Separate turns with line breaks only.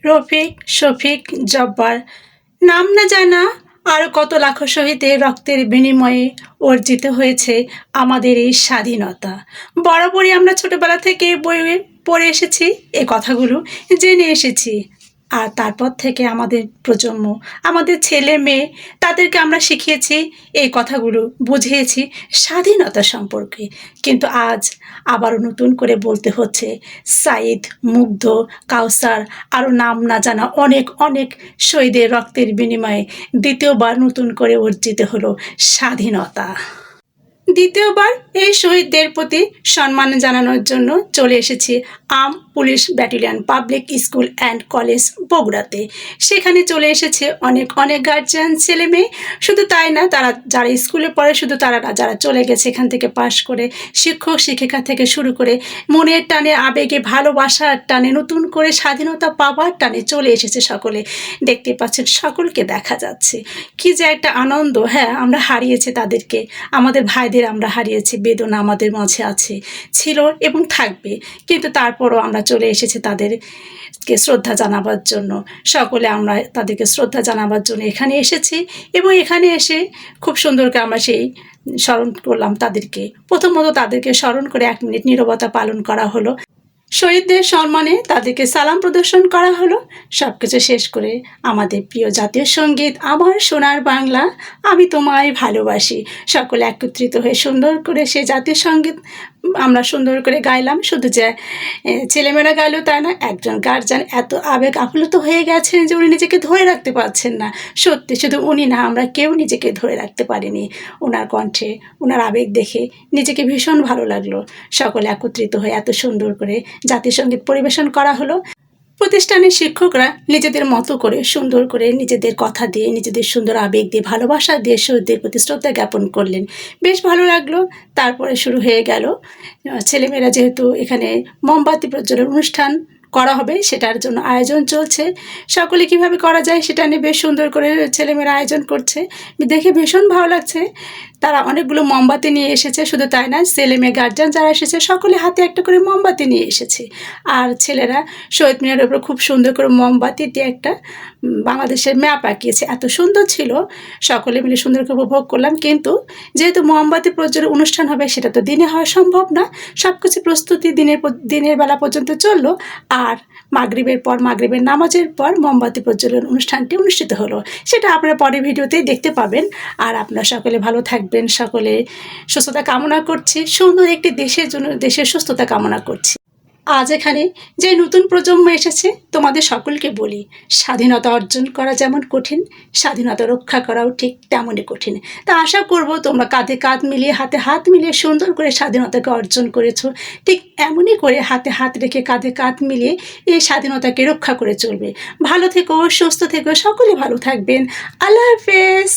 রফিক, শফিক, জব্বার, নাম না জানা আরও কত লাখো শহীদের রক্তের বিনিময়ে অর্জিত হয়েছে আমাদের এই স্বাধীনতা। বরাবরই আমরা ছোটবেলা থেকে বইয়ে পড়ে এসেছি, এই কথাগুলো জেনে এসেছি। আর তারপর থেকে আমাদের প্রজন্ম, আমাদের ছেলে মেয়ে, তাদেরকে আমরা শিখিয়েছি এই কথাগুলো, বুঝিয়েছি স্বাধীনতা সম্পর্কে। কিন্তু আজ আবারও নতুন করে বলতে হচ্ছে সাইদ, মুগ্ধ, কাউসার, আরও নাম না জানা অনেক অনেক শহীদের রক্তের বিনিময়ে দ্বিতীয়বার নতুন করে অর্জিত হলো স্বাধীনতা। দ্বিতীয়বার এই শহীদদের প্রতি সম্মান জানানোর জন্য চলে এসেছি arm police battalion public school and college বগুড়াতে। সেখানে চলে এসেছে অনেক অনেক গার্জিয়ান, ছেলে মেয়ে। শুধু তাই না, তারা যারা স্কুলে পড়ে শুধু তারা না, যারা চলে গেছে এখান থেকে পাশ করে, শিক্ষক শিক্ষিকা থেকে শুরু করে মনের টানে, আবেগে, ভালোবাসার টানে, নতুন করে স্বাধীনতা পাওয়ার টানে চলে এসেছে সকলে। দেখতে পাচ্ছেন সকলকে দেখা যাচ্ছে, কি যে একটা আনন্দ। হ্যাঁ, আমরা হারিয়েছি তাদেরকে, আমাদের ভাইদের আমরা হারিয়েছি, বেদনা আমাদের মাঝে আছে, ছিল এবং থাকবে। কিন্তু তারপরও আমরা চলে এসেছি তাদেরকে শ্রদ্ধা জানাবার জন্য। সকলে আমরা তাদেরকে শ্রদ্ধা জানাবার জন্য এখানে এসেছি এবং এখানে এসে খুব সুন্দর করে আমরা সেই স্মরণ করলাম তাদেরকে। প্রথমত তাদেরকে স্মরণ করে 1 মিনিট নীরবতা পালন করা হলো। শহীদদের সম্মানে তাদেরকে সালাম প্রদর্শন করা হলো। সব কিছু শেষ করে আমাদের প্রিয় জাতীয় সঙ্গীত আমার সোনার বাংলা আমি তোমায় ভালোবাসি সকলে একত্রিত হয়ে সুন্দর করে সেই জাতীয় সঙ্গীত আমরা সুন্দর করে গাইলাম। শুধু যে ছেলেমেয়েরা গাইলো তা না, একজন গার্জিয়ান এত আবেগ আপ্লুত হয়ে গেছেন যে উনি নিজেকে ধরে রাখতে পারছেন না। সত্যি, শুধু উনি না, আমরা কেউ নিজেকে ধরে রাখতে পারিনি। ওনার কণ্ঠে, ওনার আবেগ দেখে নিজেকে ভীষণ ভালো লাগলো। সকলে একত্রিত হয়ে এত সুন্দর করে জাতীয় সঙ্গীত পরিবেশন করা হলো। প্রতিষ্ঠানের শিক্ষকরা নিজেদের মতো করে সুন্দর করে নিজেদের কথা দিয়ে, নিজেদের সুন্দর আবেগ দিয়ে, ভালোবাসা দিয়ে শহীদদের প্রতি শ্রদ্ধা জ্ঞাপন করলেন। বেশ ভালো লাগলো। তারপরে শুরু হয়ে গেল ছেলেমেয়েরা, যেহেতু এখানে মোমবাতি প্রজ্বলন অনুষ্ঠান করা হবে সেটার জন্য আয়োজন চলছে। সকলে কিভাবে করা যায় সেটা নিয়ে বেশ সুন্দর করে ছেলেমেয়েরা আয়োজন করছে, দেখে ভীষণ ভালো লাগছে। তারা অনেকগুলো মোমবাতি নিয়ে এসেছে। শুধু তাই না, ছেলে মেয়ে গার্জিয়ান যারা এসেছে সকলে হাতে একটা করে মোমবাতি নিয়ে এসেছে। আর ছেলেরা শহীদ মিনারের উপর খুব সুন্দর করে মোমবাতি দিয়ে একটা বাংলাদেশের ম্যাপ আঁকিয়েছে, এত সুন্দর ছিল। সকলে মিলে সুন্দর করে উপভোগ করলাম। কিন্তু যেহেতু মোমবাতি প্রজ্বলন অনুষ্ঠান হবে, সেটা তো দিনে হওয়া সম্ভব না। সব কিছু প্রস্তুতি দিনের বেলা পর্যন্ত চললো। আর মাগরিবের পর, মাগরিবের নামাজের পর মোমবাতি প্রজ্বলন অনুষ্ঠানটি অনুষ্ঠিত হলো। সেটা আপনারা পরের ভিডিওতেই দেখতে পাবেন। আর আপনারা সকলে ভালো থাকবেন, সকলে সুস্থতা কামনা করছি, সুন্দর একটি দেশের জন্য, দেশের সুস্থতা কামনা করছি। আজ এখানে যে নতুন প্রজন্ম এসেছে, তোমাদের সকলকে বলি, স্বাধীনতা অর্জন করা যেমন কঠিন, স্বাধীনতা রক্ষা করাও ঠিক তেমনই কঠিন। তা আশা করব তোমরা কাঁধে কাঁধ মিলিয়ে, হাতে হাত মিলিয়ে সুন্দর করে স্বাধীনতাকে অর্জন করেছো। ঠিক এমনই করে হাতে হাত রেখে, কাঁধে কাঁধ মিলিয়ে এই স্বাধীনতাকে রক্ষা করে চলবে। ভালো থেকো, সুস্থ থেকো, সকলে ভালো থাকবেন। আল্লাহ হাফেজ।